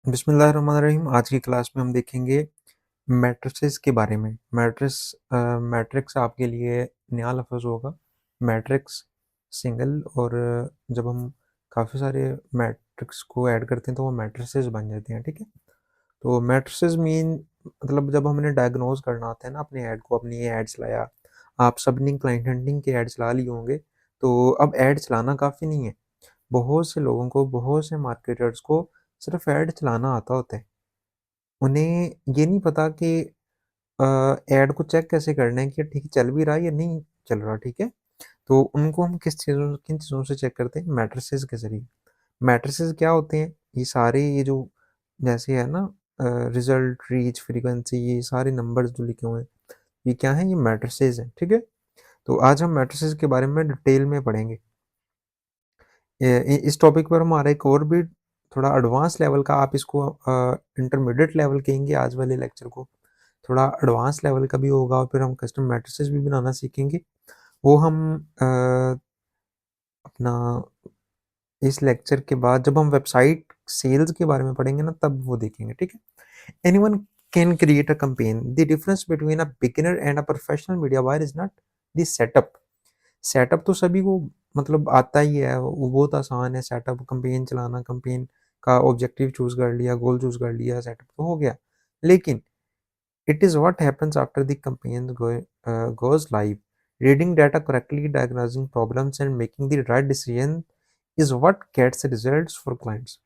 बिस्मिल्लाहिर्रहमानिर्रहीम। आज की क्लास में हम देखेंगे मैट्रिसेस के बारे में। मैट्रिक्स आपके लिए नया लफ्ज़ होगा। मैट्रिक्स सिंगल और जब हम काफ़ी सारे मैट्रिक्स को ऐड करते हैं तो वो मैट्रिसेस बन जाते हैं, ठीक है। तो मैट्रिसेस मीन मतलब जब हमने डायग्नोज करना होता है ना अपने ऐड को, अपनी ये ऐड चलाया, आप सबने क्लाइंट हंटिंग के ऐड चला लिए होंगे। तो अब ऐड चलाना काफ़ी नहीं है, बहुत से लोगों को, बहुत से मार्केटर्स को सिर्फ ऐड चलाना आता होता है। उन्हें ये नहीं पता कि ऐड को चेक कैसे करना है कि ठीक चल भी रहा है या नहीं चल रहा, ठीक है। तो उनको हम किन चीज़ों से चेक करते हैं? मैट्रिसेस के ज़रिए। मैट्रिसेस क्या होते हैं? ये सारे ये जो जैसे है ना रिज़ल्ट, रीच, फ्रीक्वेंसी, ये सारे नंबर्स जो लिखे हुए हैं, ये क्या हैं? ये मैट्रिसेस हैं, ठीक है। तो आज हम मैट्रिसेस के बारे में डिटेल में पढ़ेंगे। इस टॉपिक पर हमारा एक और भी थोड़ा एडवांस लेवल का, आप इसको इंटरमीडिएट लेवल कहेंगे आज वाले लेक्चर को, थोड़ा एडवांस लेवल का भी होगा और फिर हम कस्टम मैट्रिसेस भी बनाना सीखेंगे। वो हम अपना इस लेक्चर के बाद जब हम वेबसाइट सेल्स के बारे में पढ़ेंगे ना तब वो देखेंगे, ठीक है। Anyone can create a campaign. The difference between a beginner and a professional media buyer is not the setup. Setup तो सभी को मतलब आता ही है, वो बहुत आसान है सेटअप, कैंपेन चलाना, कैंपेन का ऑब्जेक्टिव चूज कर लिया, गोल चूज कर लिया, सेटअप तो हो गया। लेकिन it is what happens after the campaign goes live. Reading data correctly, diagnosing problems, and making the right decision is what gets results for clients.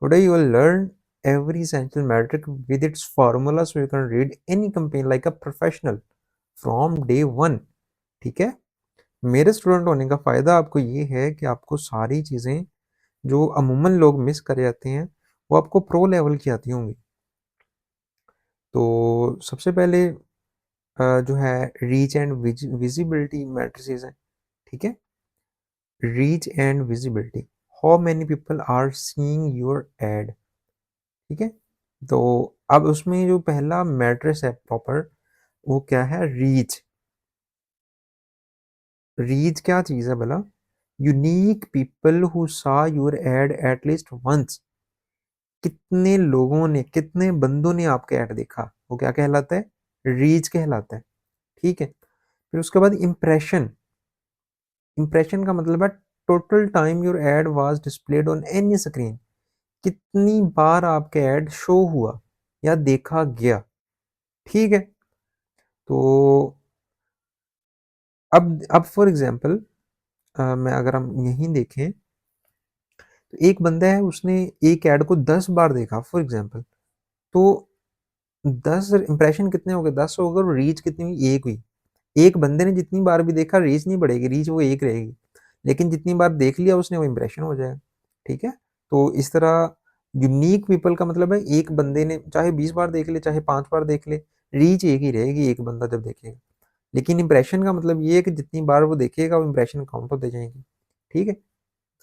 Today, you will learn every essential metric with its formula so you can read any campaign like a professional from day one. ठीक है। मेरे student होने का फ़ायदा आपको ये है कि आपको सारी चीज़ें जो अमूमन लोग मिस कर जाते हैं वो आपको प्रो लेवल की आती होंगी। तो सबसे पहले जो है रीच एंड विजिबिलिटी मैट्रिसेस हैं, ठीक है। Reach and visibility, how many people are seeing your ad, ठीक है। तो अब उसमें जो पहला मैट्रिक्स है प्रॉपर, वो क्या है? रीच। रीच क्या चीज़ है भला? Unique people who saw your ad at least once. कितने लोगों ने, कितने बंदों ने आपका ऐड देखा, वो क्या कहलाता है? रीच कहलाता है, ठीक है। फिर उसके बाद इम्प्रेशन। इम्प्रेशन का मतलब है total time your add was displayed on any screen. कितनी बार आपका ऐड शो हुआ या देखा गया, ठीक है। तो अब फॉर एग्जांपल मैं अगर हम यहीं देखें तो एक बंदा है, उसने एक ऐड को 10 बार देखा फॉर एग्जांपल। तो 10 इंप्रेशन कितने हो गए? 10 हो गए और रीच कितनी हुई? एक हुई। एक बंदे ने जितनी बार भी देखा रीच नहीं बढ़ेगी, रीच वो एक रहेगी, लेकिन जितनी बार देख लिया उसने वो इंप्रेशन हो जाएगा, ठीक है। तो इस तरह यूनिक पीपल का मतलब है एक बंदे ने चाहे 20 बार देख ले, चाहे 5 बार देख ले, रीच एक ही रहेगी एक बंदा जब देखेगा। लेकिन इंप्रेशन का मतलब ये है कि जितनी बार वो देखेगा वो इंप्रेशन काउंट होते जाएंगे, ठीक है।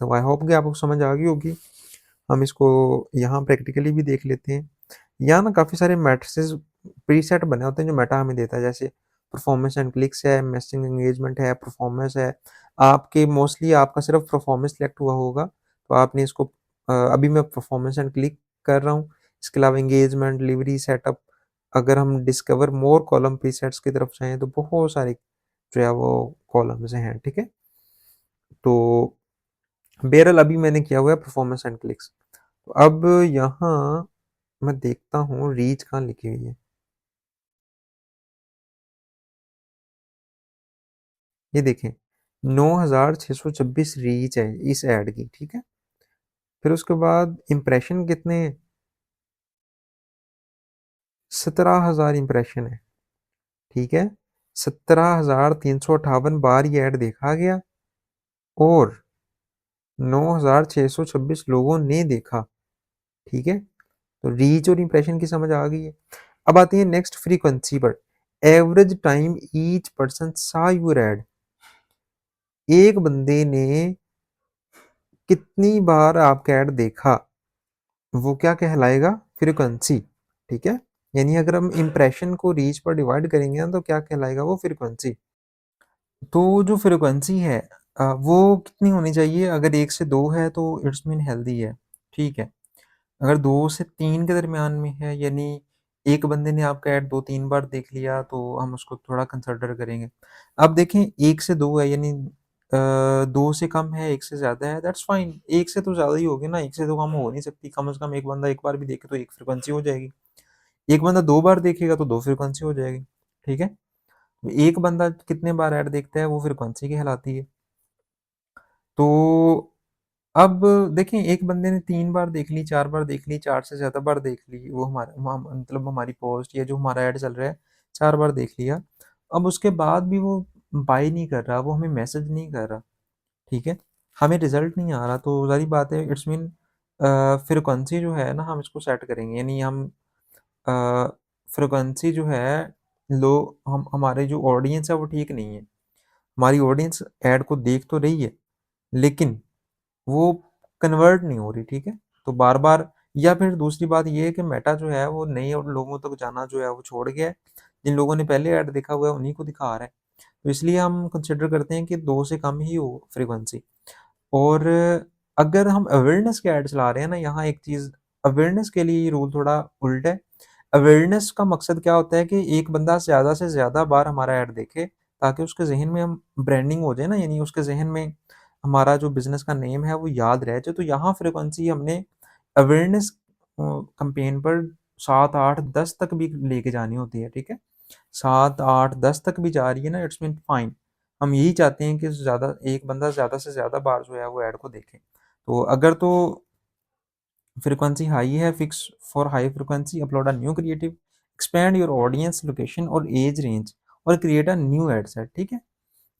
तो आई होप कि आपको समझ आ गई होगी। हम इसको यहाँ प्रैक्टिकली भी देख लेते हैं। यहाँ ना काफ़ी सारे मैट्रिसेस प्रीसेट बने होते हैं जो मेटा हमें देता है, जैसे परफॉर्मेंस एंड क्लिक्स है, मैसेजिंग एंगेजमेंट है, परफॉर्मेंस है। आपके मोस्टली आपका सिर्फ परफॉर्मेंस सिलेक्ट हुआ होगा, तो आपने इसको अभी मैं परफॉर्मेंस एंड क्लिक कर रहा हूँ। इसके अलावा एंगेजमेंट, डिलीवरी, सेटअप। अगर हम डिस्कवर मोर कॉलम प्रीसेट्स की तरफ जाएँ तो बहुत सारे जो है वो कॉलम्स हैं, ठीक है। तो बहरहाल अभी मैंने किया हुआ है परफॉर्मेंस एंड क्लिक्स। तो अब यहाँ मैं देखता हूँ रीच कहाँ लिखी हुई है। ये देखें 9626 रीच है इस ऐड की, ठीक है। फिर उसके बाद इंप्रेशन कितने हैं? 17,000 इंप्रेशन है, ठीक है। 17,358 बार ये ऐड देखा गया और 9,626 लोगों ने देखा, ठीक है। तो रीच और इंप्रेशन की समझ आ गई है। अब आते हैं नेक्स्ट फ्रीक्वेंसी पर। एवरेज टाइम ईच पर्सन सा यूर एड। एक बंदे ने कितनी बार आपका ऐड देखा, वो क्या कहलाएगा? फ्रीक्वेंसी, ठीक है। यानी अगर हम इंप्रेशन को रीच पर डिवाइड करेंगे ना तो क्या कहलाएगा? वो फ्रीक्वेंसी। तो जो फ्रीक्वेंसी है वो कितनी होनी चाहिए? अगर 1 से 2 है तो इट्स मीन हेल्दी है, ठीक है। अगर 2 से 3 के दरमियान में है, यानी एक बंदे ने आपका ऐड 2-3 बार देख लिया, तो हम उसको थोड़ा कंसिडर करेंगे। अब देखें 1 से 2 है, यानी 2 से कम है, 1 से ज़्यादा है, दैट्स फाइन। 1 से तो ज़्यादा ही होगी ना, 1 से तो कम हो नहीं सकती। कम से कम एक बंदा एक बार भी देखे तो 1 फ्रीक्वेंसी हो जाएगी। एक बंदा 2 बार देखेगा तो 2 फ्रीक्वेंसी हो जाएगी, ठीक है? एक बंदा कितने बार ऐड देखता है, वो फ्रीक्वेंसी कहलाती है। तो अब देखें, एक बंदे ने 3 बार देख ली, 4 बार देख ली, 4 से ज़्यादा बार देख ली, वो मतलब हमारी पोस्ट या जो हमारा ऐड चल रहा है, 4 बार देख लिया। अब उसके बाद भी वो बाय नहीं कर रहा, वो हमें मैसेज नहीं कर रहा, ठीक है? हमें रिज़ल्ट नहीं आ रहा, तो ज़ाहिर बात है, इट्स मीन फ्रीक्वेंसी जो है ना, हम इसको सेट करेंगे, यानी हम अ, फ्रीक्वेंसी जो है, लो हम हमारे जो ऑडियंस है वो ठीक नहीं है। हमारी ऑडियंस ऐड को देख तो रही है, लेकिन वो कन्वर्ट नहीं हो रही, ठीक है? तो बार-बार, या फिर दूसरी बात ये है कि मेटा जो है वो नए और लोगों तक जाना जो है वो छोड़ गया है। जिन लोगों ने पहले ऐड देखा हुआ है उन्हीं को दिखा रहा है। तो इसलिए हम कंसिडर करते हैं कि 2 से कम ही हो फ्रीक्वेंसी। और अगर हम अवेयरनेस के ऐड चला रहे हैं ना, यहाँ एक चीज़, अवेयरनेस के लिए ये रूल थोड़ा उल्टा है। अवेयरनेस का मकसद क्या होता है कि एक बंदा ज़्यादा से ज़्यादा बार हमारा ऐड देखे, ताकि उसके ज़हन में हम ब्रांडिंग हो जाए ना, यानी उसके ज़हन में हमारा जो बिज़नेस का नेम है वो याद रह जाए। तो यहाँ फ्रीक्वेंसी हमने अवेयरनेस कैंपेन पर 7, 8, 10 तक भी लेके जानी होती है, ठीक है? 7, 8, 10 तक भी जा रही है ना, इट्स मीन फाइन। हम यही चाहते हैं कि ज़्यादा एक बंदा ज़्यादा से ज़्यादा बार जो है वो ऐड को देखे। तो अगर तो फ्रीक्वेंसी हाई है, fix for high frequency, upload a new creative, expand your audience, location और एज रेंज, और create a new ad set, ठीक है?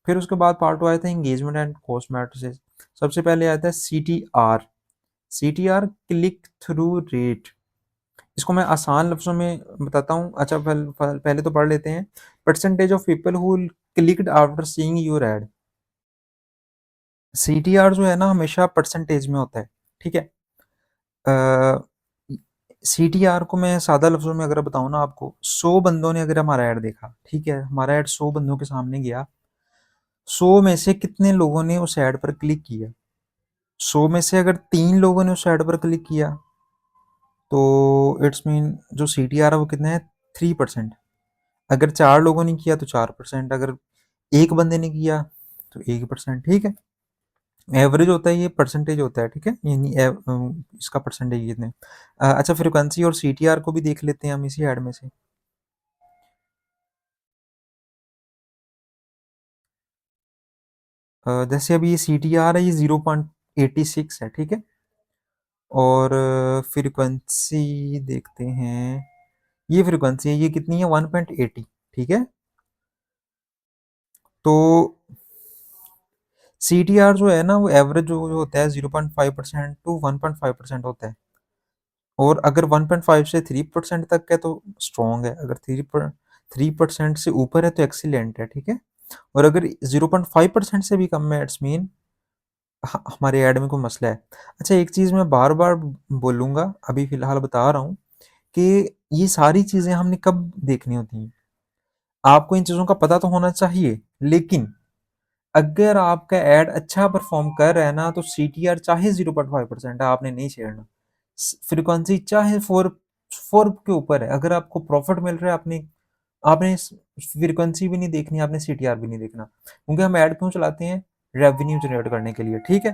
फिर उसके बाद पार्ट 2 आता है एंगेजमेंट एंड कॉस्ट मैट्रिसेस। सबसे पहले आता है CTR. CTR click through rate. इसको मैं आसान लफ्ज़ों में बताता हूँ। अच्छा, पहले तो पढ़ लेते हैं। Percentage of people who clicked after seeing your add. CTR जो है ना, हमेशा परसेंटेज में होता है, ठीक है? सीटीआर को मैं सादा लफ्ज़ों में अगर बताऊँ ना आपको, 100 बंदों ने अगर हमारा ऐड देखा, ठीक है? हमारा ऐड 100 बंदों के सामने गया, 100 में से कितने लोगों ने उस ऐड पर क्लिक किया? 100 में से अगर 3 लोगों ने उस ऐड पर क्लिक किया, तो इट्स मीन जो सीटीआर है वो कितना है? 3%। अगर 4 लोगों ने किया तो 4%, अगर एक बंदे ने किया तो 1%, ठीक है? एवरेज होता है, ये परसेंटेज होता है, ठीक है? यानी इसका परसेंटेज कितने। अच्छा, फ्रीक्वेंसी और सीटीआर को भी देख लेते हैं हम इसी ऐड में से। जैसे अभी ये सीटीआर है, ये 0.86 है, ठीक है? और फ्रीक्वेंसी देखते हैं, ये फ्रीक्वेंसी है, ये कितनी है? 1.80, ठीक है? तो सीटीआर जो है ना, वो एवरेज जो होता है 0.5% टू 1.5% होता है। और अगर 1.5 से 3% तक है तो स्ट्रॉन्ग है, अगर 3% से ऊपर है तो एक्सीलेंट है, ठीक है? और अगर 0.5% से भी कम है, इट्स मीन हमारे ऐड में कोई मसला है। अच्छा, एक चीज़ मैं बार बार बोलूँगा, अभी फ़िलहाल बता रहा हूँ कि ये सारी चीज़ें हमने कब देखनी होती हैं। आपको इन चीज़ों का पता तो होना चाहिए, लेकिन अगर आपका ऐड अच्छा परफॉर्म कर रहा है ना, तो सीटीआर चाहे 0.5% है, आपने नहीं छेड़ना। फ्रीक्वेंसी चाहे 4 के ऊपर है, अगर आपको प्रॉफिट मिल रहा है, आपने आपने फ्रीक्वेंसी भी नहीं देखनी, आपने सीटीआर भी नहीं देखना, क्योंकि हम ऐड क्यों चलाते हैं? रेवेन्यू जनरेट करने के लिए, ठीक है?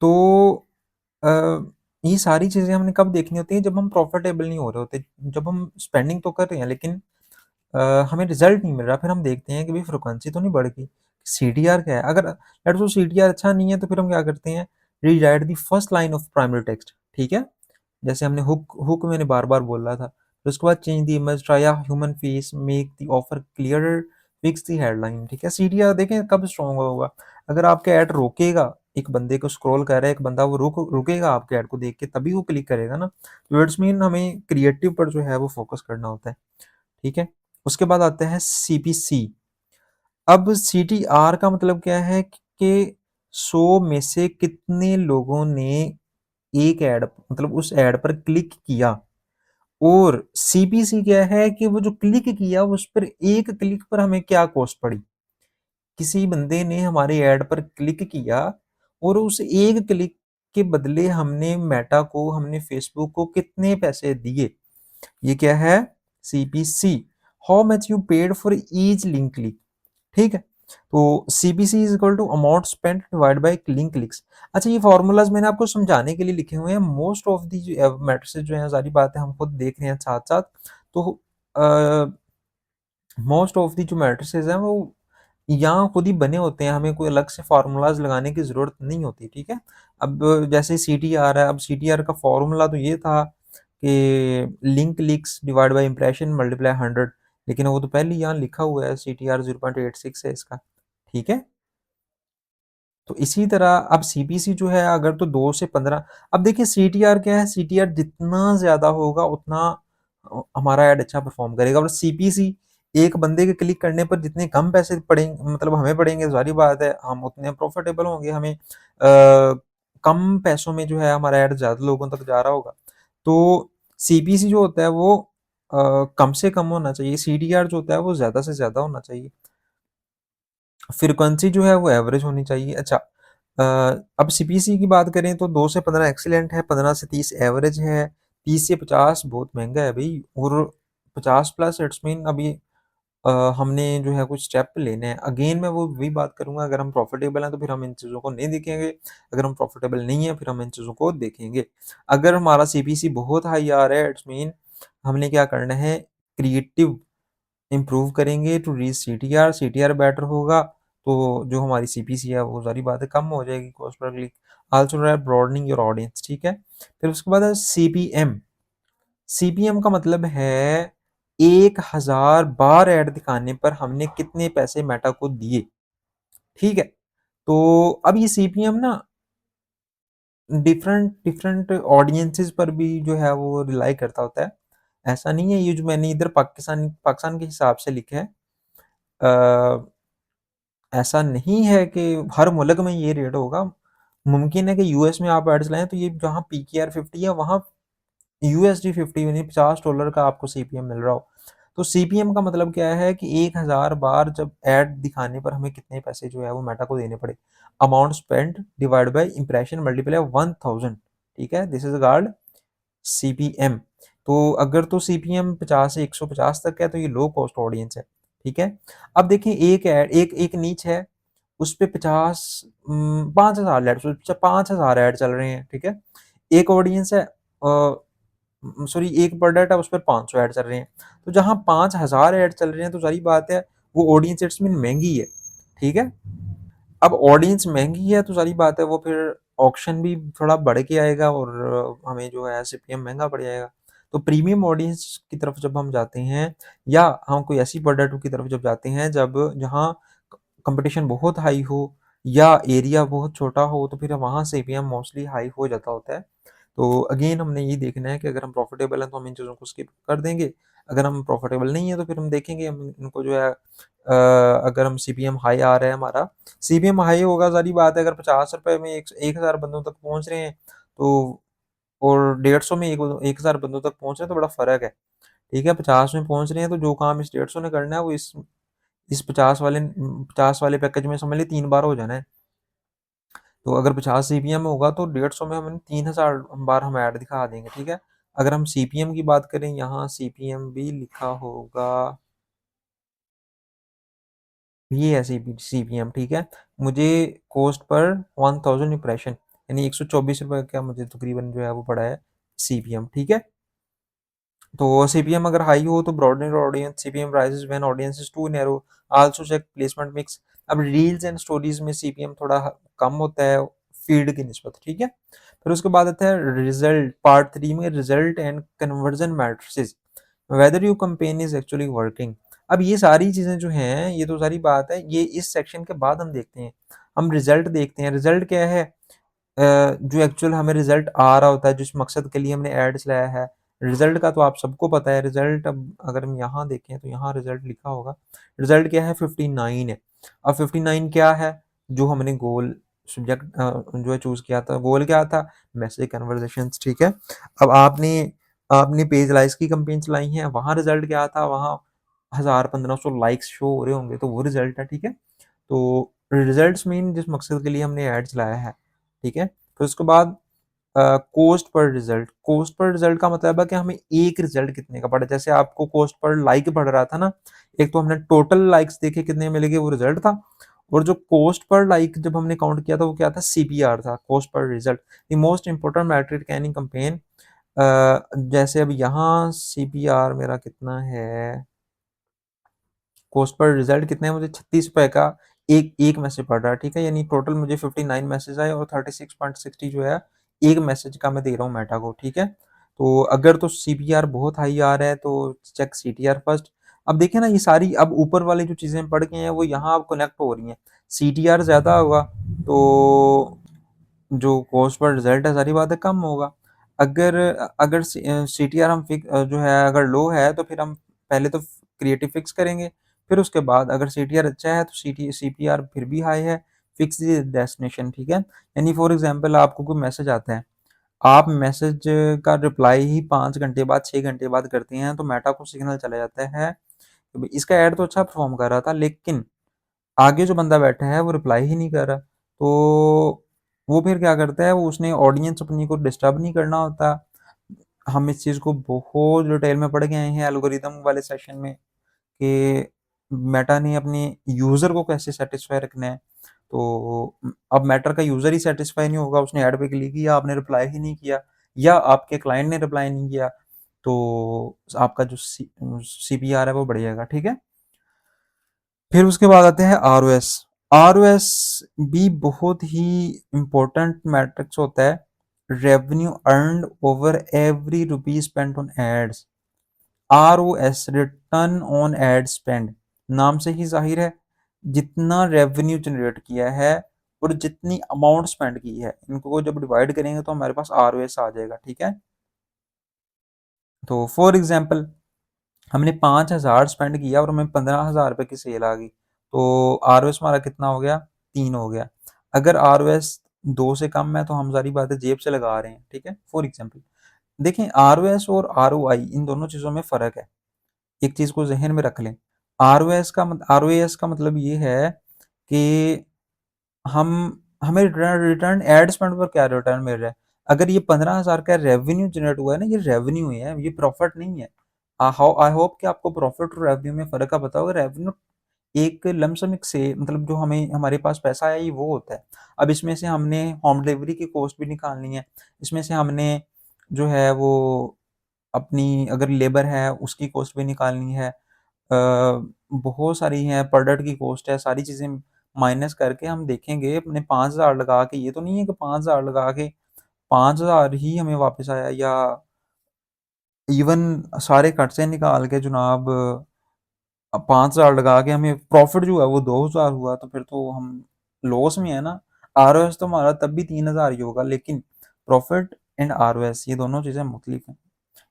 तो अ, ये सारी चीज़ें हमने कब देखनी होती है? जब हम प्रॉफिटेबल नहीं हो रहे होते, जब हम स्पेंडिंग तो कर रहे हैं, लेकिन हमें रिजल्ट नहीं मिल रहा, फिर हम देखते हैं कि भाई फ्रीक्वेंसी तो नहीं बढ़ गई, सीटीआर क्या है? अगर लेट्स सपोज सीटीआर अच्छा नहीं है, तो फिर हम क्या करते हैं? Rewrite the first line of primary text, ठीक है? जैसे हमने हुक हुक मैंने बार बार बोला था, फिर उसके बाद change the image, try a human face, make the offer clearer, fix the headline, ठीक है? सीटीआर देखें कब स्ट्रॉन्ग होगा? अगर आपका ऐड रोकेगा, एक बंदे को स्क्रॉल कर रहा है, एक बंदा वो रुकेगा आपके ऐड को देख के, तभी वो क्लिक करेगा ना। तो इट्स मीन हमें क्रिएटिव पर जो है वो फोकस करना होता है, ठीक है? उसके बाद आता है सीपीसी। अब सीटीआर का मतलब क्या है कि 100 में से कितने लोगों ने एक ऐड, मतलब उस ऐड पर क्लिक किया। और सीपीसी क्या है कि वो जो क्लिक किया, उस पर एक क्लिक पर हमें क्या कॉस्ट पड़ी। किसी बंदे ने हमारे ऐड पर क्लिक किया, और उस एक क्लिक के बदले हमने मेटा को, हमने फेसबुक को कितने पैसे दिए, ये क्या है, CPC, how much you paid for each link click, ठीक है। तो CPC is equal to amount spent divide by link clicks. अच्छा, ये फॉर्मूलाज मैंने आपको समझाने के लिए लिखे हुए हैं, मोस्ट ऑफ दी मैट्रिसेस जो है, सारी बातें हम खुद देख रहे हैं साथ साथ। तो मोस्ट ऑफ दी जो मैट्रिसेस हैं वो यहाँ खुद ही बने होते हैं, हमें कोई अलग से फार्मूलाज लगाने की ज़रूरत नहीं होती, ठीक है। अब जैसे सी टी आर है, अब सी टी आर का फॉर्मूला तो ये था कि link clicks divide by impression multiply 100, लेकिन वो तो पहले ही यहाँ लिखा हुआ है, सी टी आर 0.86 है इसका, ठीक है। तो इसी तरह अब सीपीसी जो है, अगर तो 2 से 15, अब देखिए सीटीआर क्या है, सीटीआर जितना ज़्यादा होगा उतना हमारा ऐड अच्छा परफॉर्म करेगा, और सीपीसी एक बंदे के क्लिक करने पर जितने कम पैसे पड़ेंगे, मतलब हमें पड़ेंगे, सारी बात है हम उतने प्रॉफिटेबल होंगे, हमें कम पैसों में जो है हमारा ऐड ज़्यादा लोगों तक जा रहा होगा। तो सीपीसी जो होता है वो कम से कम होना चाहिए, सीटीआर जो होता है वो ज़्यादा से ज़्यादा होना चाहिए, फ्रीक्वेंसी जो है वो एवरेज होनी चाहिए। अच्छा, अब सीपीसी की बात करें तो 2 से 15 एक्सीलेंट है, 15 से 30 एवरेज है, 30 से 50 बहुत महंगा है भाई, और 50 प्लस इट्स मीन अभी हमने जो है कुछ स्टेप लेने हैं। अगेन मैं वो वही बात करूंगा, अगर हम प्रॉफिटेबल हैं तो फिर हम इन चीज़ों को नहीं देखेंगे, अगर हम प्रॉफिटेबल नहीं है फिर हम इन चीज़ों को देखेंगे। अगर हमारा सीपीसी बहुत हाई आ रहा है, इट्स मीन हमने क्या करना है, क्रिएटिव इम्प्रूव करेंगे to reach CTR, CTR better होगा तो जो हमारी सीपीसी है वो सारी बातें कम हो जाएगी, cost per click. Also broadening your audience, ठीक है। फिर उसके बाद है सीपीएम। सीपीएम का मतलब है 1000 बार ऐड दिखाने पर हमने कितने पैसे मेटा को दिए, ठीक है। तो अब ये सीपीएम ना डिफरेंट डिफरेंट ऑडियंसेस पर भी जो है वो रिलाई करता होता है, ऐसा नहीं है, ये जो मैंने इधर पाकिस्तान पाकिस्तान के हिसाब से लिखे है, ऐसा नहीं है कि हर मुल्क में ये रेट होगा। मुमकिन है कि यूएस में आप एड्स लाएं तो ये जहाँ पीकेआर 50 है वहाँ यूएसडी 50 यानी $50 का आपको सीपीएम मिल रहा हो। तो सीपीएम का मतलब क्या है कि 1000 बार जब एड दिखाने पर हमें कितने पैसे जो है वो मेटा को देने पड़े, amount spent divide bye impression multiply 1000, ठीक है, दिस इज कॉल्ड सीपीएम। तो अगर तो सीपीएम 50 से 150 तक है तो ये लो कॉस्ट ऑडियंस है, ठीक है। अब देखिए एक ऐड, एक एक नीच है, उस पे 50 5000 ऐड, 5000 ऐड चल रहे हैं, ठीक है। एक ऑडियंस है, सॉरी एक प्रोडक्ट है, उस पर 500 ऐड चल रहे हैं। तो जहाँ 5000 ऐड चल रहे हैं तो सारी बात है वो ऑडियंस इट्स मीन महंगी है, ठीक है। अब ऑडियंस महंगी है तो सारी बात है वो फिर ऑक्शन भी थोड़ा बढ़ के आएगा और हमें जो है सीपीएम महंगा पड़ जाएगा। तो प्रीमियम ऑडियंस की तरफ जब हम जाते हैं, या हम कोई ऐसी प्रोडक्ट की तरफ जब जाते हैं जब जहाँ कंपटीशन बहुत हाई हो या एरिया बहुत छोटा हो, तो फिर वहाँ सीपीएम मोस्टली हाई हो जाता होता है। तो अगेन हमने ये देखना है कि अगर हम प्रॉफिटेबल हैं तो हम इन चीज़ों को स्किप कर देंगे, अगर हम प्रॉफिटेबल नहीं है तो फिर हम देखेंगे, हम इनको जो है अगर हम सीपीएम हाई आ रहा है हमारा, सीपीएम हाई होगा, सारी बात है, अगर 50 रुपए में 1000 बंदों तक पहुंच रहे हैं तो, और 150 में 1000 बंदों तक पहुंच रहे हैं तो बड़ा फर्क है, ठीक है। 50 में पहुंच रहे हैं तो जो काम इस 150 ने करना है वो इस 50 वाले पैकेज में समझ ली 3 बार हो जाना है। तो अगर 50 सीपीएम होगा तो 150 में हम 3000 बार हम ऐड दिखा देंगे, ठीक है। अगर हम सीपीएम की बात करें, यहाँ सीपीएम भी लिखा होगा, ये है सीपीएम, ठीक है। मुझे कॉस्ट पर 1000 इंप्रेशन यानी 124 रुपये का मुझे तकरीबन जो है वो पड़ा है सीपीएम, ठीक है। तो सीपीएम अगर हाई हो तो broaden audience, CPM rises when audience is too narrow, also check placement mix. अब रील्स एंड स्टोरीज में सीपीएम थोड़ा कम होता है फीड की निस्बत, ठीक है। फिर उसके बाद आता है रिजल्ट, पार्ट 3 में result and conversion matrices, whether your campaign is actually working. अब ये सारी चीजें जो हैं, ये तो सारी बात है, ये इस सेक्शन के बाद हम देखते हैं। हम रिजल्ट देखते हैं, रिजल्ट क्या है, जो एक्चुअल हमें रिजल्ट आ रहा होता है, जिस मकसद के लिए हमने एड चलाया है, रिजल्ट का तो आप सबको पता है। रिजल्ट अब अगर हम यहाँ देखें तो यहाँ रिजल्ट लिखा होगा, रिजल्ट क्या है, 59 है। अब 59 क्या है, जो हमने गोल सब्जेक्ट जो है चूज किया था, गोल क्या था, मैसेज कन्वर्जेशन, ठीक है। अब आपने आपने पेज लाइक्स की कंपेन चलाई है, वहाँ रिजल्ट क्या था, वहाँ 1000-1500 लाइक्स शो हो रहे होंगे, तो वो रिजल्ट है, ठीक है। तो रिजल्ट्स मीन जिस मकसद के लिए हमने ऐड चलाया है, ठीक है। फिर उसके बाद कोस्ट पर रिजल्ट का मतलब है कि हमें एक रिजल्ट कितने का पड़ा। जैसे आपको कोस्ट पर लाइक पढ़ रहा था ना, एक तो हमने टोटल लाइक्स देखे कितने मिलेंगे, वो रिजल्ट था। और जो कोस्ट पर लाइक जब हमने काउंट किया था वो क्या था, सीपीआर था, cost per result. The most important metric can campaign. जैसे अब यहाँ सीपीआर मेरा कितना है, कोस्ट पर रिजल्ट कितने हैं, मुझे 36 रुपए का एक एक मैसेज पड़ रहा है, ठीक है। यानी टोटल मुझे 59 मैसेज आए और 36.60 जो है एक मैसेज का मैं दे रहा हूँ मेटा को, ठीक है। तो अगर तो सीपीआर बहुत हाई आ रहा है तो चेक सीटीआर फर्स्ट। अब देखें ना, ये सारी अब ऊपर वाली जो चीजें पढ़ के हैं वो यहाँ अब कनेक्ट हो रही हैं। सीटीआर ज्यादा होगा तो जो कोस्ट पर रिजल्ट है सारी बातें कम होगा। अगर अगर सीटीआर हम जो है अगर लो है तो फिर हम पहले तो क्रिएटिव फिक्स करेंगे, फिर उसके बाद अगर सीटीआर अच्छा है तो सीपीआर फिर भी हाई है, फिक्स डेस्टिनेशन, ठीक है। यानी फॉर एग्जांपल आपको कोई मैसेज आता है, आप मैसेज का रिप्लाई ही 5 घंटे बाद 6 घंटे बाद करते हैं तो मेटा को सिग्नल चला जाता है कि इसका ऐड तो अच्छा परफॉर्म कर रहा था लेकिन आगे जो बंदा बैठा है वो रिप्लाई ही नहीं कर रहा। तो वो फिर क्या करता है, वो उसने ऑडियंस अपनी को डिस्टर्ब नहीं करना होता। हम इस चीज़ को बहुत डिटेल में पढ़ के आए हैं एल्गोरिदम वाले सेशन में कि मेटा ने अपने यूज़र को कैसे सेटिस्फाई रखना है। तो अब मेटा का यूज़र ही सेटिस्फाई नहीं होगा, उसने ऐड पे क्लिक किया, आपने रिप्लाई ही नहीं किया या आपके क्लाइंट ने रिप्लाई नहीं किया, तो आपका जो सीपीआर है वो बढ़ जाएगा, ठीक है। फिर उसके बाद आते हैं आरओएस। आरओएस भी बहुत ही इंपॉर्टेंट मैट्रिक्स होता है, revenue earned over every rupee spent on ads. ROAS return on ad spend, नाम से ही जाहिर है जितना रेवेन्यू जनरेट किया है और जितनी अमाउंट स्पेंड की है, इनको जब डिवाइड करेंगे तो हमारे पास आरओएस आ जाएगा, ठीक है। तो फॉर एग्जांपल हमने 5,000 स्पेंड किया और हमें 15,000 रुपए की सेल आ गई, तो आरओएस हमारा कितना हो गया, 3 हो गया। अगर आरओएस 2 से कम है तो हम सारी बातें जेब से लगा रहे हैं, ठीक है। फॉर एग्जांपल देखें, आरओएस और आरओआई इन दोनों चीज़ों में फ़र्क है, एक चीज़ को जहन में रख लें। आरओएस का मतलब ये है कि हम हमें रिटर्न एड स्पेंड पर क्या रिटर्न मिल रहा है। अगर ये 15,000 का रेवेन्यू जनरेट हुआ है ना, ये रेवेन्यू है, ये प्रॉफिट नहीं है। आई होप कि आपको प्रॉफिट और रेवेन्यू में फ़र्क का पता होगा। रेवेन्यू एक लमसम एक से मतलब जो हमें हमारे पास पैसा है ये वो होता है। अब इसमें से हमने होम डिलीवरी की कॉस्ट भी निकालनी है, इसमें से हमने जो है वो अपनी अगर लेबर है उसकी कॉस्ट भी निकालनी है, बहुत सारी हैं, प्रोडक्ट की कॉस्ट है, सारी चीज़ें माइनस करके हम देखेंगे अपने 5,000 लगा के। ये तो नहीं है कि 5,000 लगा के 5,000 ही हमें वापस आया, या इवन सारे खर्चे निकाल के जनाब 5,000 लगा के हमें प्रॉफिट जो है वो 2,000 हुआ, तो फिर तो हम लॉस में है ना। आरओएस तो हमारा तब भी 3,000 ही होगा, लेकिन प्रॉफिट एंड आरओएस ये दोनों चीज़ें मुख्तलिफ हैं,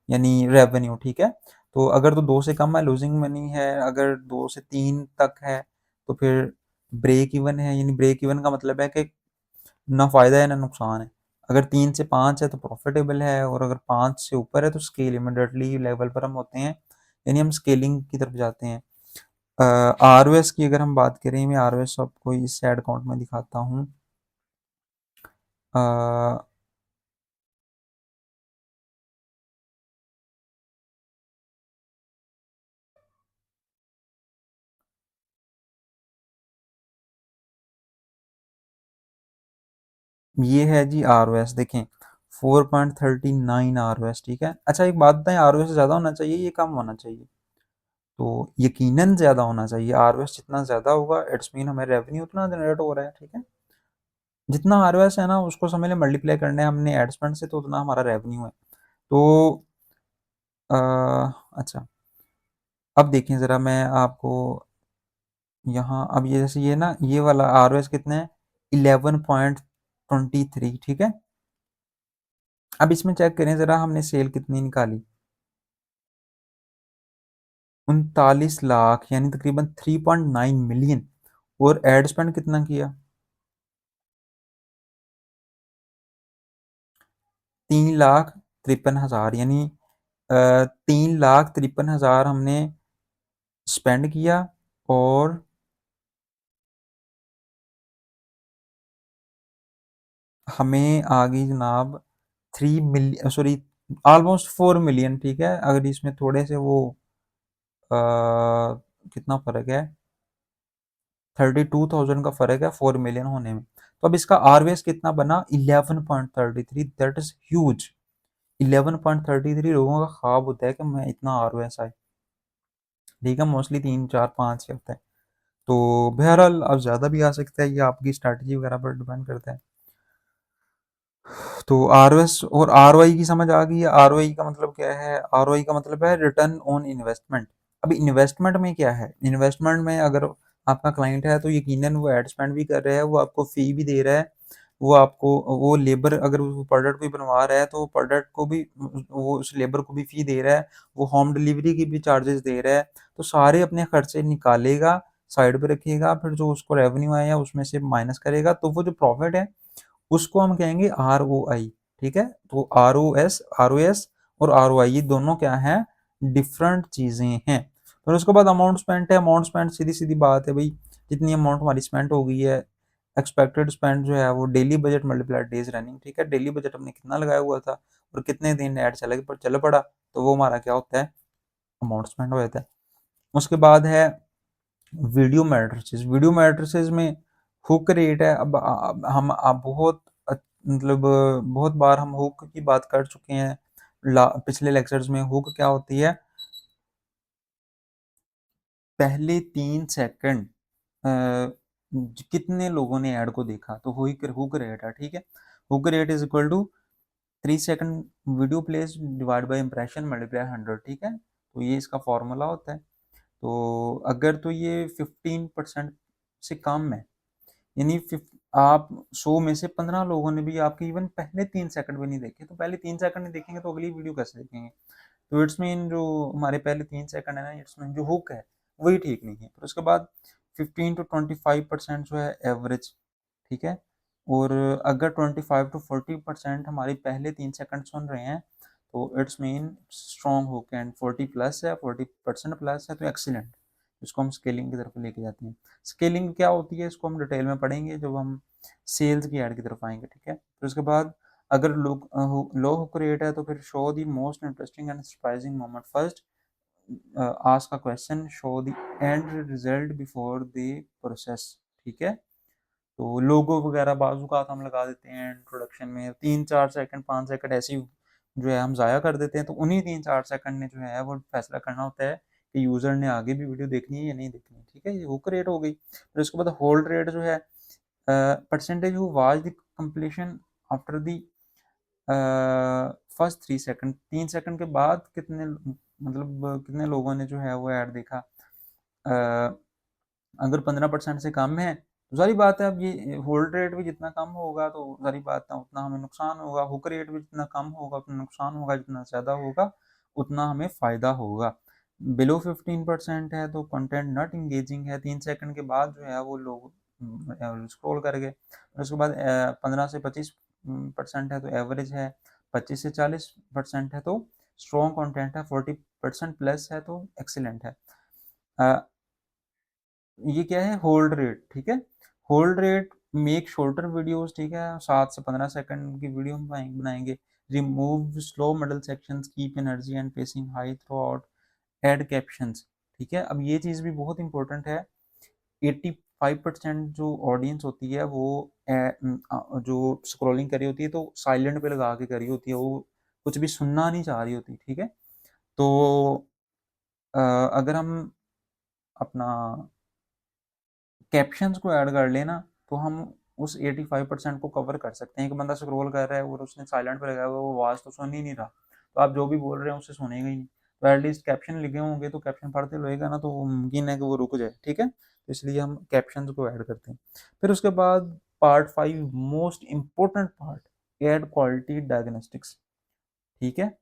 यानी रेवेन्यू, ठीक है। तो अगर तो 2 से कम है लूजिंग मनी है, अगर 2 से 3 तक है तो फिर ब्रेक इवन है, यानी ब्रेक इवन का मतलब है कि ना फ़ायदा है ना नुकसान है। अगर 3 से 5 है तो प्रॉफिटेबल है और अगर 5 से ऊपर है तो स्केल इमीडिएटली लेवल पर हम होते हैं, यानी हम स्केलिंग की तरफ जाते हैं। आरओएस की अगर हम बात करें, मैं आरओएस आपको इस एड अकाउंट में दिखाता हूँ। ये है जी आरओएस, देखें 4.39 आरओएस, ठीक है। अच्छा एक बात बताएं, आरओएस ज़्यादा होना चाहिए ये कम होना चाहिए? तो यकीनन ज़्यादा होना चाहिए। आरओएस जितना ज़्यादा होगा इट्स मीन हमें रेवेन्यू उतना जनरेट हो रहा है, ठीक है। जितना आरओएस है ना उसको समझ लें मल्टीप्लाई करना है हमने एड स्पेंड से, तो उतना हमारा रेवेन्यू है। तो अच्छा अब देखें ज़रा मैं आपको यहाँ, अब ये जैसे ये ना ये वाला आरओएस कितना है, 11.23, ठीक है। अब इसमें चेक करें ज़रा हमने सेल कितनी निकाली, 39 लाख यानी तकरीबन 3.9 मिलियन। और एड स्पेंड कितना किया, 3,53,000, यानी 3,53,000 हमने स्पेंड किया और हमें आ गई जनाब 3 मिलियन, सॉरी ऑलमोस्ट 4 मिलियन, ठीक है। अगर इसमें थोड़े से वो कितना फ़र्क है, 32,000 का फ़र्क है 4 मिलियन होने में। तो अब इसका आरवीएस कितना बना, 11.33, दैट इज़ ह्यूज। 11.33 लोगों का ख्वाब होता है कि मैं इतना आरवीएस आए, ठीक है। मोस्टली 3, 4, 5 ही होता है। तो बहरहाल अब ज़्यादा भी आ सकता है, ये आपकी स्ट्रैटेजी वगैरह पर डिपेंड करता है। तो आरओएस और आरओआई की समझ आ गई है। आरओआई का मतलब क्या है, आरओआई का मतलब है रिटर्न ऑन इन्वेस्टमेंट। अब इन्वेस्टमेंट में क्या है, इन्वेस्टमेंट में अगर आपका क्लाइंट है तो यकीनन वो एड स्पेंड भी कर रहा है, वो आपको फी भी दे रहा है, वो आपको वो लेबर, अगर वो प्रोडक्ट भी बनवा रहा है तो प्रोडक्ट को भी, वो उस लेबर को भी फी दे रहा है, वो होम डिलीवरी की भी चार्जेस दे रहा है। तो सारे अपने खर्चे निकालेगा, साइड पे रखिएगा, फिर जो उसको रेवेन्यू आया उसमें से माइनस करेगा, तो वो जो प्रॉफिट है उसको हम कहेंगे आर ओ आई, ठीक है। तो आर ओ एस और आर ओ आई, ये दोनों क्या है, डिफरेंट चीजें हैं। फिर उसके बाद अमाउंट स्पेंट है। अमाउंट स्पेंट सीधी सीधी बात है भाई, जितनी अमाउंट हमारी स्पेंड हो गई है, एक्सपेक्टेड स्पेंड जो है वो daily budget multiply days running, ठीक है। डेली बजट हमने कितना लगाया हुआ था और कितने दिन ऐड चल पड़ा, तो वो हमारा क्या होता है, अमाउंट स्पेंड हो जाता है। उसके बाद है वीडियो मैट्रिसेस। वीडियो मैट्रिसेस में हुक रेट है। अब हम अब बहुत मतलब बहुत बार हम हुक की बात कर चुके हैं पिछले लेक्चर्स में। हुक क्या होती है, पहले 3 सेकंड कितने लोगों ने ऐड को देखा, तो हुक हुक रेट है, ठीक है। Hook rate is equal to 3 second video plays divide by impression multiply 100, ठीक है। तो ये इसका फॉर्मूला होता है। तो अगर तो ये 15% से कम है, यानी आप 100 में से 15 लोगों ने भी आपके इवन पहले 3 सेकंड भी नहीं देखे, तो पहले 3 सेकंड नहीं देखेंगे तो अगली वीडियो कैसे देखेंगे। तो इट्स मीन जो हमारे पहले 3 सेकंड है ना, इट्स मीन जो हुक है वही ठीक नहीं है। फिर उसके बाद 15 to 25% जो है एवरेज, ठीक है। और अगर 25 to 40% हमारे पहले 3 सेकंड सुन रहे हैं तो it's mean strong hook, and 40 plus है, 40% प्लस है तो एक्सीलेंट। इसको हम स्केलिंग की तरफ लेके जाते हैं। स्केलिंग क्या होती है इसको हम डिटेल में पढ़ेंगे जब हम सेल्स की ऐड की तरफ आएंगे, ठीक है। फिर उसके बाद अगर लो हुक रेट है तो फिर show the most interesting and surprising moment first, ask a question, show the end result before the process, ठीक है। तो लोगो वगैरह बाजूकात हम लगा देते हैं इंट्रोडक्शन में, 3, 4 सेकंड, 5 सेकंड ऐसी जो है हम ज़ाया कर देते हैं। तो उन्हीं 3, 4 सेकंड ने जो है वो फैसला करना होता है कि यूज़र ने आगे भी वीडियो देखनी है या नहीं देखनी है, ठीक है। ये हुक रेट हो गई। फिर उसके बाद होल्ड रेट जो है, percentage who watch the completion after the first 3 second, 3 second के बाद कितने, मतलब कितने लोगों ने जो है वो ऐड देखा। अगर 15% से कम है तो सारी बात है, अब ये होल्ड रेट भी जितना कम होगा तो सारी बात है उतना हमें नुकसान होगा, हुक रेट भी जितना कम होगा उतना नुकसान होगा, जितना ज़्यादा होगा उतना हमें फ़ायदा होगा। बिलो 15% है तो कंटेंट नॉट इंगेजिंग है, 3 सेकंड के बाद जो है वो लोग स्क्रॉल कर गए। उसके बाद 15 से 25% है तो एवरेज है, 25 से 40% है तो स्ट्रॉन्ग कंटेंट है, 40% प्लस है तो एक्सीलेंट है। ये क्या है, होल्ड रेट, ठीक है। Hold rate make shorter videos, ठीक है, 7 से 15 सेकंड की वीडियो हम बनाएंगे। Remove slow middle sections, keep energy and pacing high throughout, add captions, ठीक है। अब ये चीज़ भी बहुत इंपॉर्टेंट है। 85% जो ऑडियंस होती है वो जो स्क्रॉलिंग करी होती है तो साइलेंट पे लगा के करी होती है, वो कुछ भी सुनना नहीं चाह रही होती, ठीक है। तो अगर हम अपना कैप्शंस को ऐड कर लेना तो हम उस 85% को कवर कर सकते हैं। एक बंदा स्क्रॉल कर रहा है और उसने साइलेंट पे लगाया हुआ है, वो आवाज़ तो सुन ही नहीं रहा, तो आप जो भी बोल रहे हैं उसे सुनेगा ही नहीं। तो एटलीस्ट कैप्शन लिखे होंगे तो कैप्शन पढ़ते रहेगा ना, तो वो मुमकिन है कि वो रुक जाए, ठीक है। तो इसलिए हम कैप्शंस को ऐड करते हैं। फिर उसके बाद part 5, most important part, ad quality diagnostics, ठीक है।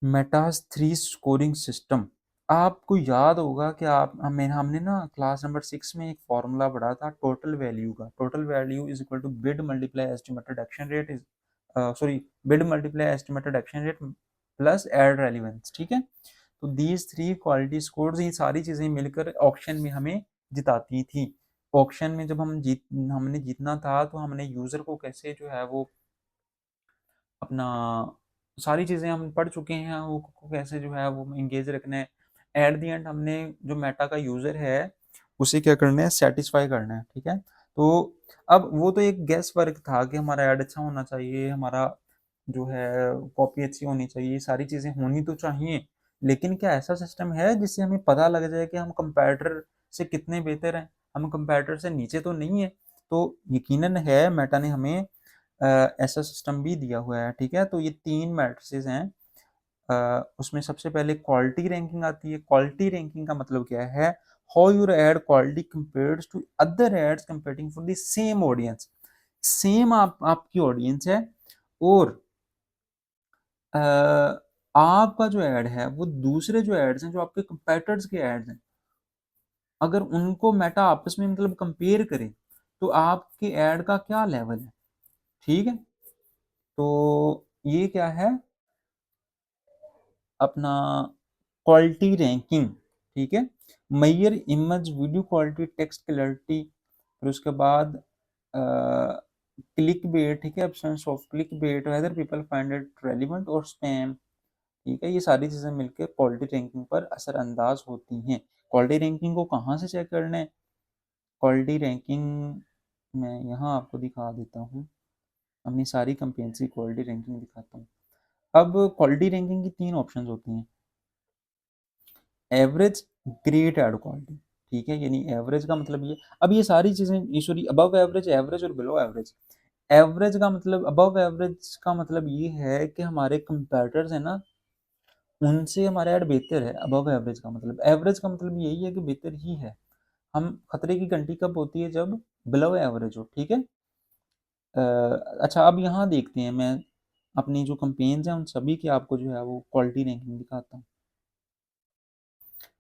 मेटास 3 स्कोरिंग सिस्टम, आपको याद होगा कि आप हमने ना क्लास नंबर 6 में एक फॉर्मूला पढ़ा था टोटल वैल्यू का। Total value is equal to bid multiply estimated action rate is, sorry, bid multiply estimated action rate plus ad relevance, ठीक है। तो दीज 3 क्वालिटी स्कोर्स, ये सारी चीज़ें मिलकर ऑक्शन में हमें जिताती थी। ऑक्शन में जब हमने जीतना था तो हमने यूज़र को कैसे जो है वो अपना सारी चीज़ें हम पढ़ चुके हैं, वो कैसे जो है वो एंगेज रखना है। एट द एंड हमने जो मेटा का यूज़र है उसे क्या करना है, सेटिस्फाई करना है, ठीक है। तो अब वो तो एक गैस वर्क था कि हमारा ऐड अच्छा होना चाहिए, हमारा जो है कॉपी अच्छी होनी चाहिए, सारी चीज़ें होनी तो चाहिए, लेकिन क्या ऐसा सिस्टम है जिससे हमें पता लग जाए कि हम कंपैरेटर से कितने बेहतर हैं, हम कंपैरेटर से नीचे तो नहीं है। तो यकीनन है मेटा ने हमें ऐसा सिस्टम भी दिया हुआ है, ठीक है। तो ये 3 मैट्रिसेस हैं। उसमें सबसे पहले क्वालिटी रैंकिंग आती है। क्वालिटी रैंकिंग का मतलब क्या है, how your ad quality compares to other ads competing for the same audience. Same आपकी ऑडियंस है और अ, आपका जो एड है वो दूसरे जो एड्स हैं, जो आपके कंपेटिटर्स के एड्स हैं, अगर उनको मेटा आपस में मतलब कंपेयर करे तो आपके एड का क्या लेवल है, ठीक है। तो ये क्या है, अपना क्वालिटी रैंकिंग, ठीक है। Measure image video quality, text clarity, फिर उसके बाद क्लिक बेट, ठीक है, absence of click bait, whether people find it relevant और स्पैम, ठीक है। ये सारी चीज़ें मिलकर क्वालिटी रैंकिंग पर असरअंदाज होती हैं। क्वालिटी रैंकिंग को कहाँ से चेक करना है, क्वालिटी रैंकिंग मैं यहाँ आपको दिखा देता हूँ, अपनी सारी कंपेन्स की क्वालिटी रैंकिंग दिखाता हूँ। अब क्वालिटी रैंकिंग की 3 ऑप्शंस होती हैं, एवरेज, ग्रेट, एड क्वालिटी, ठीक है। यानी एवरेज का मतलब ये, अब ये सारी चीज़ें सॉरी अबव एवरेज, एवरेज और बिलो एवरेज। एवरेज का मतलब, अबव एवरेज का मतलब ये है कि हमारे कंपेटिटर्स हैं ना, उनसे हमारा ऐड बेहतर है। अबव एवरेज का मतलब, एवरेज का मतलब यही है कि बेहतर ही है। हम खतरे की घंटी कब होती है, जब बिलो एवरेज हो, ठीक है। अच्छा अब यहाँ देखते हैं, मैं अपनी जो कंपेन्स हैं उन सभी की आपको जो है वो क्वालिटी रैंकिंग दिखाता हूँ।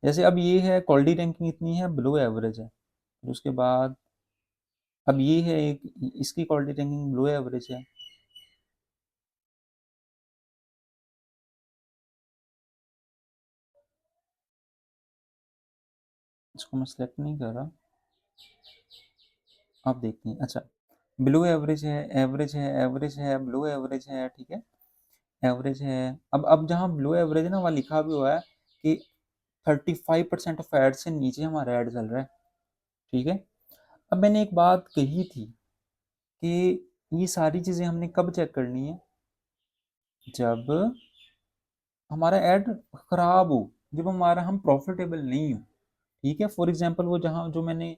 जैसे अब ये है क्वालिटी रैंकिंग इतनी है, बिलो एवरेज है। फिर उसके बाद अब ये है एक, इसकी क्वालिटी रैंकिंग बिलो एवरेज है। इसको मैं सेलेक्ट नहीं कर रहा, आप देखते हैं। अच्छा, बिलो एवरेज है, एवरेज है, एवरेज है, बिलो एवरेज है, ठीक है, एवरेज है। अब जहाँ बिलो एवरेज है ना, वहाँ लिखा भी हुआ है कि 35% ऑफ एड से नीचे हमारा ऐड चल रहा है, ठीक है। अब मैंने एक बात कही थी कि ये सारी चीज़ें हमने कब चेक करनी है, जब हमारा ऐड खराब हो, जब हमारा हम प्रॉफिटेबल नहीं हो, ठीक है। फॉर एग्जांपल वो जहाँ जो मैंने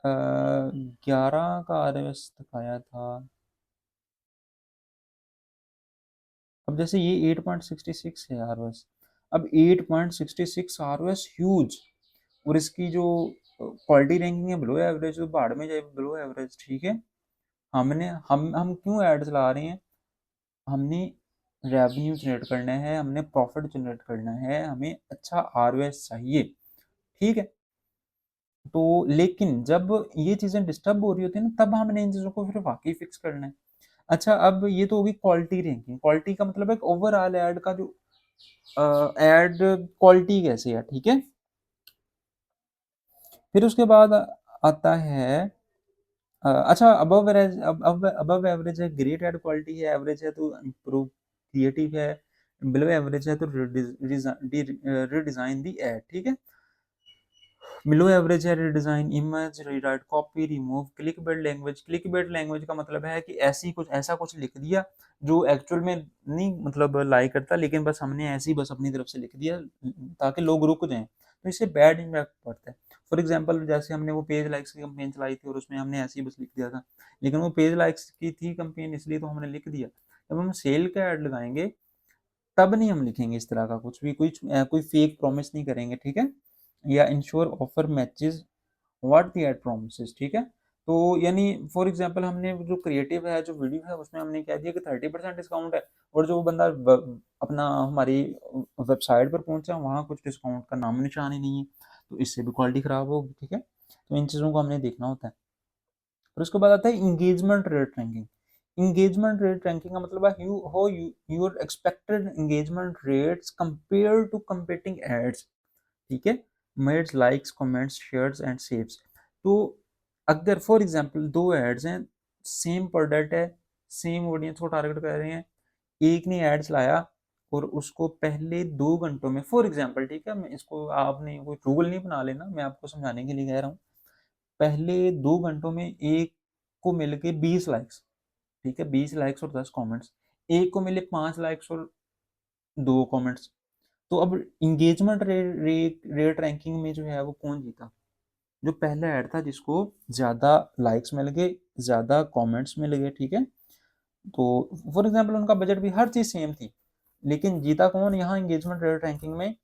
11 का आरएस दिखाया था, अब जैसे ये 8.66 है आरओएस, अब 8.66 आरओएस ह्यूज, और इसकी जो क्वालिटी रैंकिंग है बिलो एवरेज, तो भाड़ में जाए बिलो एवरेज, ठीक है। हम क्यों ऐड चला रहे हैं, हमने रेवेन्यू जनरेट करना है, हमने प्रॉफिट जनरेट करना है, हमें अच्छा आरओएस चाहिए, ठीक है। तो लेकिन जब ये चीज़ें डिस्टर्ब हो रही होती है ना, तब हमने इन चीज़ों को फिर वाकई फिक्स करना है। अच्छा, अब ये तो होगी क्वालिटी रैंकिंग। क्वालिटी का मतलब है ओवरऑल ऐड का जो ऐड क्वालिटी कैसे है, ठीक है। फिर उसके बाद आता है अच्छा, अबव एवरेज, अबव एवरेज है, ग्रेट ऐड क्वालिटी है, एवरेज है तो इम्प्रूव क्रिएटिव है, बिलो एवरेज है तो रिडिजाइन दी ऐड, ठीक है। बिलो एवरेज है redesign image, rewrite copy, remove click bait language. Click bait language का मतलब है कि ऐसा कुछ लिख दिया जो एक्चुअल में नहीं मतलब लाइक करता, लेकिन बस हमने ऐसे ही बस अपनी तरफ से लिख दिया ताकि लोग रुक जाएं, तो इससे बैड इम्पैक्ट पड़ता है। फॉर एग्जांपल जैसे हमने वो पेज लाइक्स की कंपेन चलाई थी और उसमें हमने ऐसे ही बस लिख दिया था, लेकिन वो पेज लाइक्स की थी कंपेन, इसलिए तो हमने लिख दिया। जब हम सेल का ऐड लगाएंगे तब नहीं हम लिखेंगे इस तरह का कुछ भी, कोई फेक प्रॉमिस नहीं करेंगे, ठीक है। या ensure offer matches what the ad promises, ठीक है। तो यानी फॉर एग्जांपल हमने जो क्रिएटिव है, जो वीडियो है, उसमें हमने कह दिया कि 30% डिस्काउंट है, और जो बंदा अपना हमारी वेबसाइट पर पहुंचा वहाँ कुछ डिस्काउंट का नाम निशान ही नहीं है, तो इससे भी क्वालिटी खराब होगी, ठीक है। तो इन चीज़ों को हमने देखना होता है। फिर उसके बाद आता है engagement rate ranking. Engagement rate ranking का मतलब है your expected engagement rates compare to competing ads, ठीक है, मेड्स, likes, comments, shares and saves. तो अगर फॉर एग्जांपल दो एड्स हैं, सेम प्रोडक्ट है, सेम ऑडियंस को टारगेट कर रहे हैं, एक ने एड्स लाया और उसको पहले 2 घंटों में, फॉर एग्जांपल, ठीक है, मैं इसको, आपने कोई रूल नहीं बना लेना, मैं आपको समझाने के लिए कह रहा हूँ, पहले 2 घंटों में एक को मिल के 20 लाइक्स, ठीक है, 20 लाइक्स और 10 कमेंट्स, एक को मिले 5 लाइक्स और 2 कमेंट्स। तो अब इंगेजमेंट रेट रैंकिंग में जो है वो कौन जीता? जो पहला ऐड था जिसको ज़्यादा लाइक्स मिल गए, ज़्यादा कमेंट्स मिल गए, ठीक है। तो फॉर एग्जांपल उनका बजट भी हर चीज़ सेम थी, लेकिन जीता कौन यहाँ इंगेजमेंट रेट रैंकिंग में?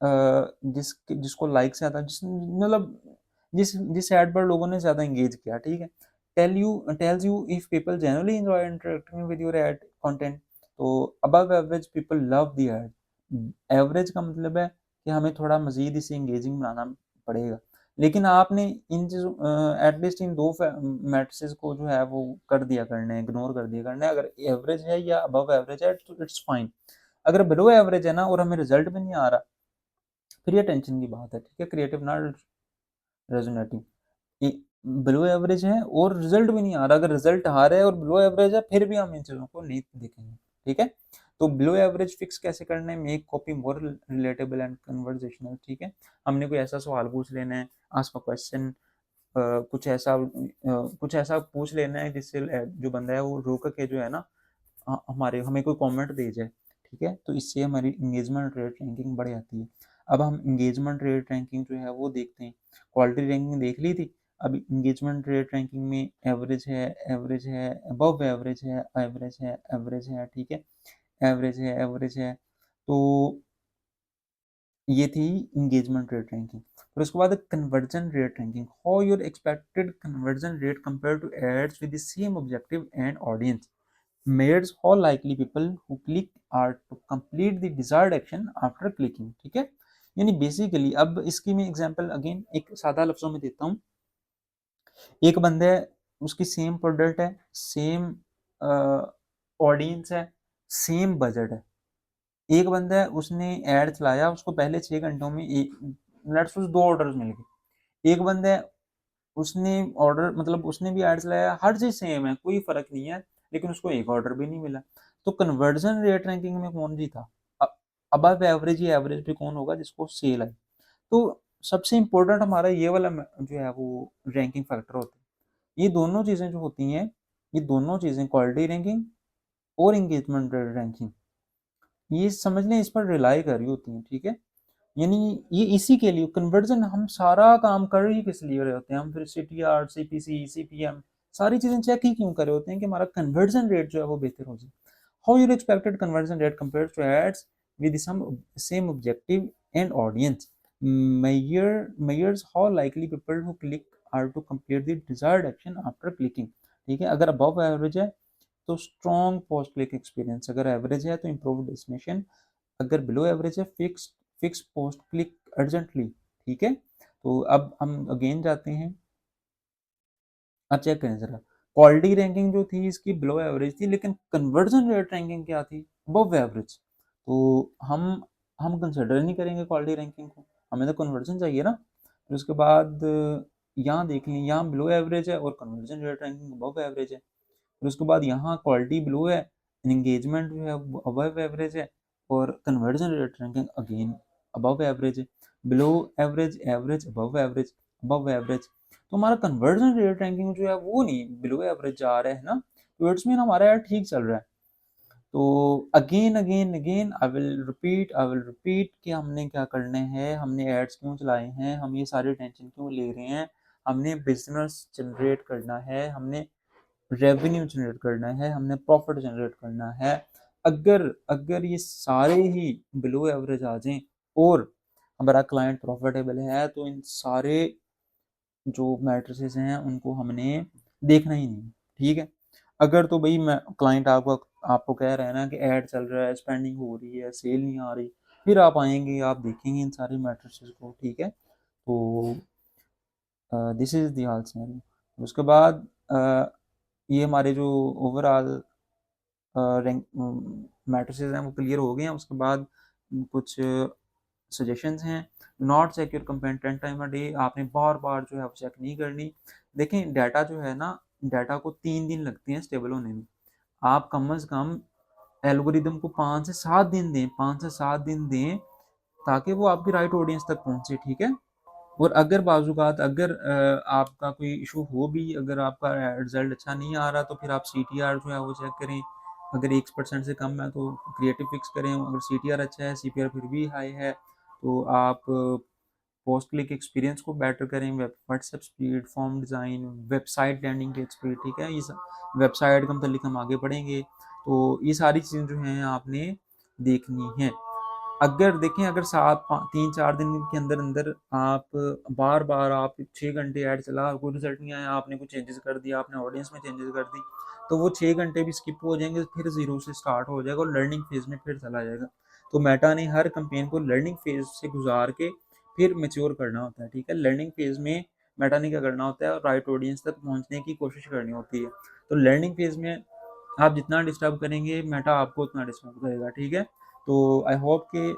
जिसको लाइक ज़्यादा, जिस मतलब जिस ऐड पर लोगों ने ज़्यादा एंगेज किया, ठीक है। Tells you if people generally enjoy interacting with your ad content. तो above average people love the ad. Average का मतलब है कि हमें थोड़ा मजीद इसे एंगेजिंग बनाना पड़ेगा, लेकिन आपने इन चीज़ों एटलीस्ट इन दो मैट्रिसेस को जो है वो कर दिया करना है, इग्नोर कर दिया करना है। अगर एवरेज है या अबव एवरेज है तो इट्स फाइन। अगर बिलो एवरेज है ना और हमें रिजल्ट भी नहीं आ रहा, फिर ये टेंशन की बात है, ठीक है, creative not resonating. Below average है और रिजल्ट भी नहीं आ रहा, अगर रिजल्ट आ रहा है और बिलो एवरेज है, फिर भी हम इन चीज़ों को नहीं देखेंगे, ठीक है। तो बिलो एवरेज फिक्स कैसे करना है? Make copy more relatable and conversational, ठीक है। हमने कोई ऐसा सवाल पूछ लेना है, आस्क अ क्वेश्चन, कुछ ऐसा पूछ लेना है जिससे जो बंदा है वो रोक के जो है ना, हमारे हमें कोई कमेंट दे जाए, ठीक है। तो इससे हमारी इंगेजमेंट रेट रैंकिंग बढ़ जाती है। अब हम इंगेजमेंट रेट रैंकिंग जो है वो देखते हैं। क्वालिटी रैंकिंग देख ली थी, अब इंगेजमेंट रेट रैंकिंग में एवरेज है, एवरेज है, अबव एवरेज है, एवरेज है, एवरेज है, ठीक है, एवरेज है, एवरेज है। तो ये थी इंगेजमेंट रेट रैंकिंग। फिर उसके बाद conversion rate ranking, how your expected conversion rate compare to ads with the same objective and audience, measures how likely people who click are to complete the desired action after clicking, ठीक है। यानी basically अब इसकी मैं example again एक सादा लफ्जों में देता हूँ। एक बंदे है, उसकी सेम प्रोडक्ट है, सेम ऑडियंस है, सेम बजट है। एक बंदा है, उसने ऐड चलाया, उसको पहले 6 घंटों में लेट्स सपोज 2 ऑर्डर मिल गए। एक बंदा है, उसने ऑर्डर मतलब उसने भी एड चलाया, हर चीज सेम है, कोई फर्क नहीं है, लेकिन उसको एक ऑर्डर भी नहीं मिला। तो कन्वर्जन रेट रैंकिंग में कौन जीता? अबव एवरेज या एवरेज भी कौन होगा? जिसको सेल है। तो सबसे इंपॉर्टेंट हमारा ये वाला जो है वो रैंकिंग फैक्टर होता है। ये दोनों चीजें जो होती हैं, ये दोनों चीजें क्वालिटी रैंकिंग और एंगेजमेंट रैंकिंग, ये समझ लें इस पर रिलाई कर रही होती हैं, ठीक है। यानी ये इसी के लिए कन्वर्जन, हम सारा काम कर ही किस लिए रहे होते हैं? हम फिर सीटीआर, सीपीसी, सीपीएम, सारी चीजें चेक ही क्यों कर रहे होते हैं? कि हमारा कन्वर्जन रेट जो है वो बेहतर हो जाए। How your expected conversion rate compare to ads with some same objective and audience, measures how likely people who click are to complete the desired action after clicking, ठीक है। अगर अबव एवरेज है तो स्ट्रॉन्ग पोस्ट क्लिक एक्सपीरियंस, अगर average है तो improve destination, अगर below average है fix fix post click urgently, ठीक है। तो अब हम अगेन जाते हैं, अब चेक करें जरा, क्वालिटी रैंकिंग जो थी इसकी बिलो एवरेज थी, लेकिन कन्वर्जन रेट रैंकिंग क्या थी? Above average. तो हम कंसिडर नहीं करेंगे क्वालिटी रैंकिंग को, हमें तो कन्वर्जन चाहिए ना। फिर उसके बाद यहाँ देख लें, यहाँ बिलो एवरेज है और conversion rate ranking above average है। फिर उसके बाद यहाँ क्वालिटी बिलो है, एंगेजमेंट जो है अबव एवरेज है, और conversion rate ranking again above average है। Below average, average, above average, above average. तो हमारा कन्वर्जन रेट रैंकिंग जो है वो नहीं बिलो एवरेज जा रहा है ना, तो इट्स मीन हमारा यार ठीक चल रहा है। तो again again again I will repeat कि हमने क्या करना है, हमने एड्स क्यों चलाए हैं, हम ये सारी टेंशन क्यों ले रहे हैं। हमने बिजनेस जनरेट करना है, हमने रेवेन्यू जनरेट करना है, हमने प्रॉफिट जनरेट करना है। अगर अगर ये सारे ही बिलो एवरेज आ जाएं और हमारा क्लाइंट प्रॉफिटेबल है, तो इन सारे जो मैट्रिसेस हैं उनको हमने देखना ही नहीं, ठीक है। अगर तो भाई मैं क्लाइंट आपको आपको कह रहा है ना कि ऐड चल रहा है, स्पेंडिंग हो रही है, सेल नहीं आ रही, फिर आप आएंगे, आप देखेंगे इन सारी मैट्रिसेस को, ठीक है। तो this is the hall scenario. उसके बाद ये हमारे जो ओवरऑल रैंक मैट्रिसेस हैं वो क्लियर हो गए हैं। उसके बाद कुछ सजेशंस हैं। Not check your campaign 10 time a day, आपने बार-बार जो है वो चेक नहीं करनी। देखें डाटा जो है ना, डाटा को 3 दिन लगते हैं स्टेबल होने में। आप कम से कम एल्गोरिदम को 5 से 7 दिन दें, 5 से 7 दिन दें, ताकि वो आपकी राइट ऑडियंस तक पहुँचे, ठीक है? और अगर बाज़-औक़ात अगर आपका कोई इश्यू हो भी, अगर आपका रिज़ल्ट अच्छा नहीं आ रहा, तो फिर आप सीटीआर जो है वो चेक करें। अगर 1% से कम है तो क्रिएटिव फिक्स करें, अगर सीटीआर अच्छा है, सीपीआर फिर भी हाई है, तो आप पोस्ट क्लिक एक्सपीरियंस को बेटर करें, WhatsApp speed, form design, website landing page speed, ठीक है? इस वेबसाइट के मतलब हम आगे बढ़ेंगे, तो ये सारी चीज़ें जो हैं आपने देखनी हैं। अगर देखें, अगर 3-4 दिन के अंदर अंदर आप बार-बार आप 6 घंटे ऐड चला, कोई रिज़ल्ट नहीं आया, आपने कुछ चेंजेस कर दिया, आपने ऑडियंस में चेंजेस कर दी, तो वो 6 घंटे भी स्किप हो जाएँगे, फिर ज़ीरो से स्टार्ट हो जाएगा और लर्निंग फ़ेज़ में फिर चला जाएगा। तो मेटा ने हर कैंपेन को लर्निंग फ़ेज़ से गुज़ार के फिर मैच्योर करना होता है, ठीक है? लर्निंग फ़ेज़ में मेटा ने क्या करना होता है, राइट ऑडियंस तक पहुँचने की कोशिश करनी होती है। तो लर्निंग फ़ेज़ में आप जितना डिस्टर्ब करेंगे, मेटा आपको उतना डिस्टर्ब करेगा, ठीक है? तो आई होप कि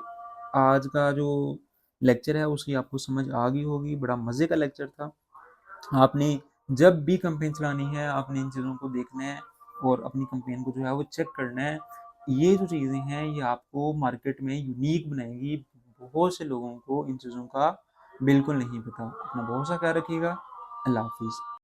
आज का जो लेक्चर है उसकी आपको समझ आ गई होगी, बड़ा मज़े का लेक्चर था। आपने जब भी कैंपेन चलानी है, आपने इन चीज़ों को देखना है और अपनी कैंपेन को जो है वो चेक करना है। ये जो चीज़ें हैं ये आपको मार्केट में यूनिक बनाएगी। बहुत से लोगों को इन चीज़ों का बिल्कुल नहीं पता। अपना बहुत सा ख्याल रखिएगा। अल्लाह हाफ़िज़।